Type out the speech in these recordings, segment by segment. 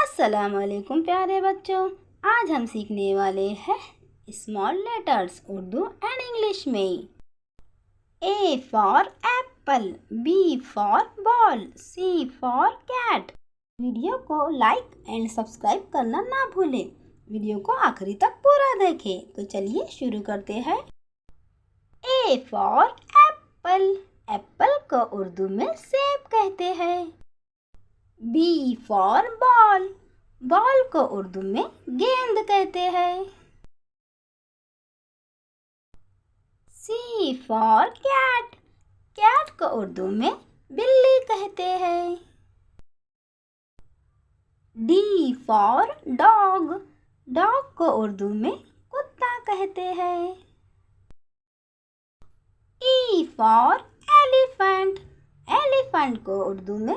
अस्सलाम वालेकुम प्यारे बच्चों। आज हम सीखने वाले हैं small letters Urdu and English में। A for apple, B for ball, C for cat. Video को लाइक एंड सब्सक्राइब करना ना भूलें। वीडियो को आखिरी तक पूरा देखें। तो चलिए शुरू करते हैं। ए फॉर एप्पल, एप्पल को उर्दू में सेब कहते हैं। बी फॉर बॉल, बॉल को उर्दू में गेंद कहते हैं। सी फॉर कैट, कैट को उर्दू में बिल्ली कहते हैं। डी फॉर डॉग, डॉग को उर्दू में कुत्ता कहते हैं। ई फॉर एलिफेंट, एलिफेंट को उर्दू में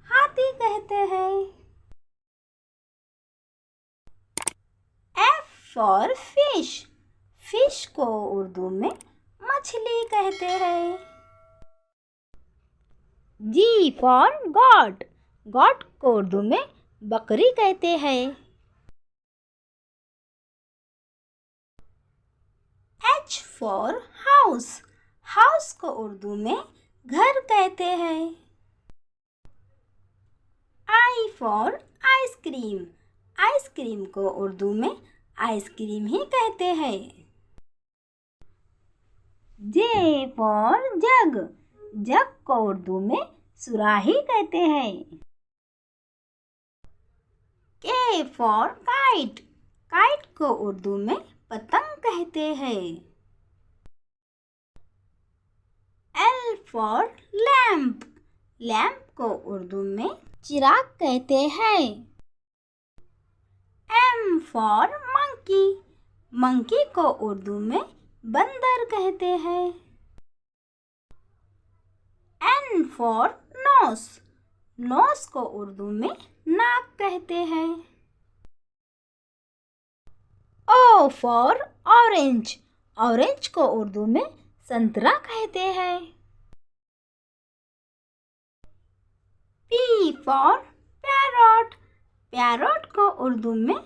हाथी कहते हैं। एफ फॉर फिश, फिश को उर्दू में मछली कहते हैं। जी फॉर गॉट, गॉट को उर्दू में बकरी कहते हैं। एच फॉर हाउस, हाउस को उर्दू में घर कहते हैं। आई फॉर आइसक्रीम, आइसक्रीम को उर्दू में आइसक्रीम ही कहते हैं। जे फॉर जग, जग को उर्दू में सुराही कहते हैं। के फॉर काइट, काइट को उर्दू में पतंग कहते हैं। एल फॉर लैम्प, लैम्प को उर्दू में चिराग कहते हैं। एम फॉर मंकी, मंकी को उर्दू में बंदर कहते हैं। एन फॉर नोस, नोस को उर्दू में नाक कहते हैं। ओ फॉर ऑरेंज, ऑरेंज को उर्दू में संतरा कहते हैं। पी फॉर पैरट, पैरट को उर्दू में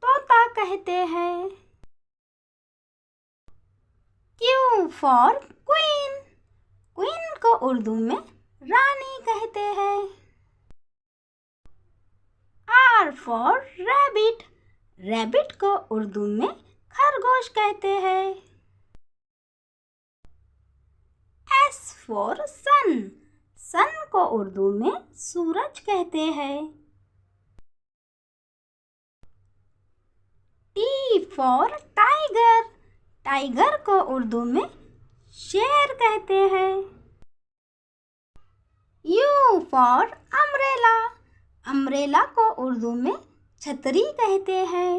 तोता कहते हैं। क्यू फॉर क्वीन, क्वीन को उर्दू में रानी कहते हैं। आर फॉर रैबिट, रैबिट को उर्दू में खरगोश कहते हैं। एस फॉर सन, सन को उर्दू में सूरज कहते हैं। टी फॉर टाइगर, टाइगर को उर्दू में शेर कहते हैं। यू फॉर अम्ब्रेला, अम्ब्रेला को उर्दू में छतरी कहते हैं।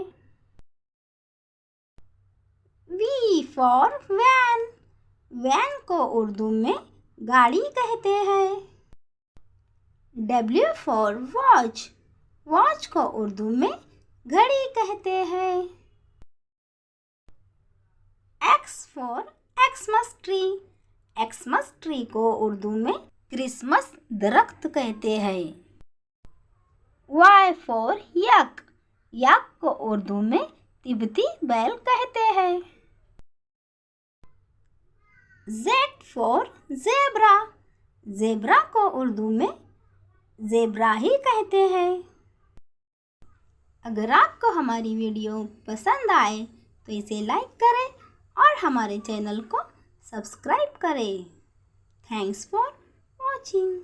वी फॉर वैन, वैन को उर्दू में गाड़ी कहते हैं। डब्ल्यू फॉर वॉच, वॉच को उर्दू में घड़ी कहते हैं। X for Xmas tree, Xmas tree को उर्दू में क्रिसमस दरख्त कहते हैं। वाई फॉर यक, यक को उर्दू में तिब्बती बैल कहते हैं। जेड फॉर जेब्रा, जेब्रा को उर्दू में जेब्रा ही कहते हैं। अगर आपको हमारी वीडियो पसंद आए तो इसे लाइक करें और हमारे चैनल को सब्सक्राइब करें। Thanks for watching.